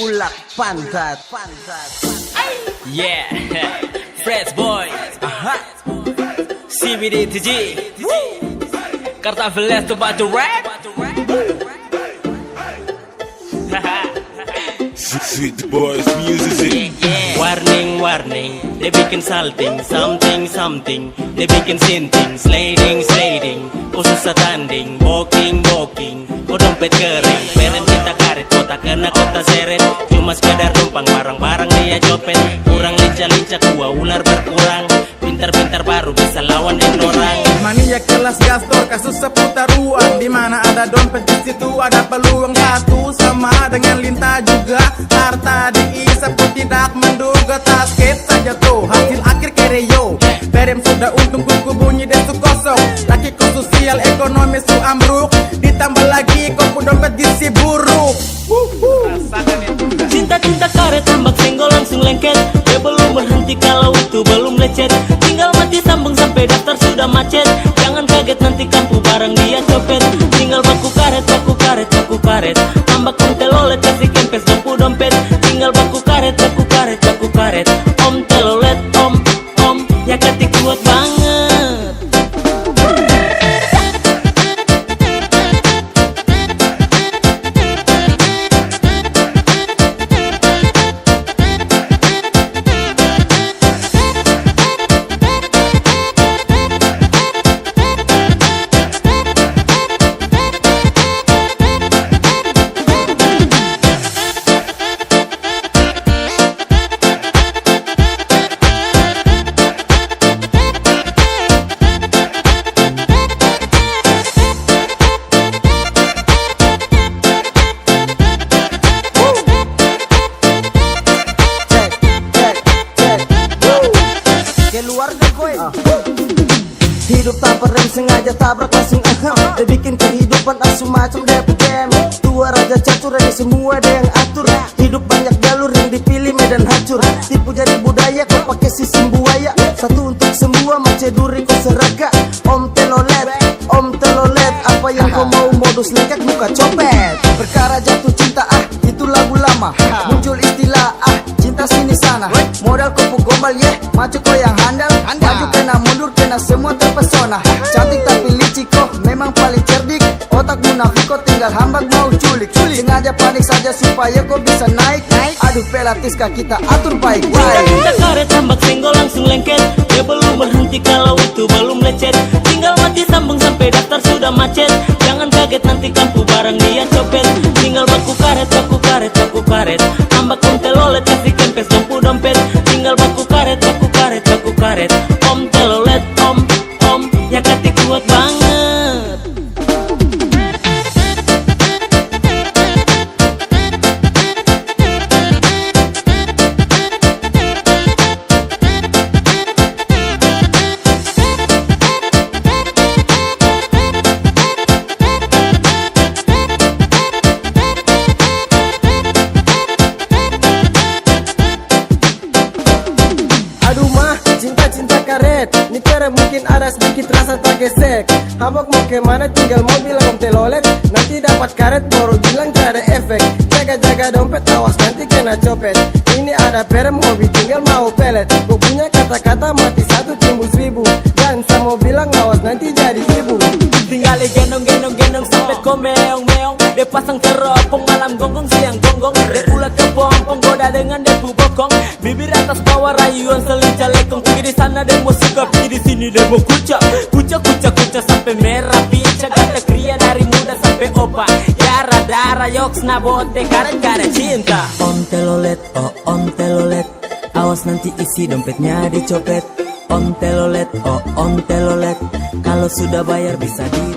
ulak pantat. Yeah, Fresh Boy, CBD TG, Kartaveles to batu rap. Sweet boys music. Warning, warning, dia bikin salting, something, dia bikin sinting, sliding, susah tanding, walking, kok dompet kering, parent kita karet, kota kena kota seret, cuma sekadar numpang barang-barang dia copet, kurang lincah, gua ular berkurang, pintar baru bisa lawan orang. Mania kelas gastor, kasus seputar uang, di mana ada dompet di situ ada peluang satu, sama dengan lintah juga harta diisap pun tidak menduga, tasket saja tuh hasil akhir kereo. Perem sudah untung kuku bunyi desu kosong, laki ko sosial ekonomi su ambruk, ditambah lagi kopu dompet gisi buruk. Cinta karet tambak senggol langsung lengket, dia belum berhenti kalau itu belum lecet, tinggal mati sambung sampai daftar sudah macet, jangan kaget nanti kampu barang dia copet, tinggal baku karet, tambak om telolet kasih kempes kampu dompet, tinggal baku karet, om telolet, om, ya ketik kuat banget. Hidup tanpa rem sengaja tabrak langsung dia bikin kehidupan asu macam DPM. Tua raja catur ini semua ada yang atur, hidup banyak jalur yang dipilih medan hancur, tipu jadi budaya kau pakai sistem buaya, satu untuk semua mace duri kau seraka. Om telolet, apa yang kau mau modus lekak muka copet. Perkara jatuh cinta itu lagu lama, muncul istilah cinta sini sana, modal kupu gombal macu kau yang handal, maju kena mundur kena semua terpesona, cantik tapi licik kok memang paling cerdik, otak munafik kok tinggal hambak mau culik, sengaja panik saja supaya kau bisa naik, aduh pelatiskah kita atur baik-baik. Cinta karet tambak senggol langsung lengket, dia belum berhenti kalau itu belum lecet, tinggal mati sambung sampai daftar sudah macet, jangan kaget nanti kampu barang dia copet, tinggal baku karet, tambak om telolet kasih kempes kampu dompet, tinggal baku karet, om telolet, om, ya ketik kuat banget. Cinta karet, ini cara mungkin ada sedikit rasa tak gesek. Habak mau kemana tinggal mau bilang om telolet, nanti dapat karet baru bilang tak ada efek. Jaga dompet awas nanti kena copet, ini ada perem hobi tinggal mau pelet. Gue punya kata-kata mati satu timbul 1000, dan saya mau bilang awas nanti jadi ibu. Tinggal gendong sampai kau meong, dia pasang teropong malam gonggong siang gonggong, dia ulat ke pompong goda dengan debu bokong, bibir atas bawah rayuan selincah lekong, pergi di sana dia mau suka, pergi di sini dia mau kucak sampai merah pincang, kata kria dari muda sampai opa, ya darah yoks nabote karet cinta. Om telolet, awas nanti isi dompetnya dicopet. Om telolet, kalau sudah bayar bisa di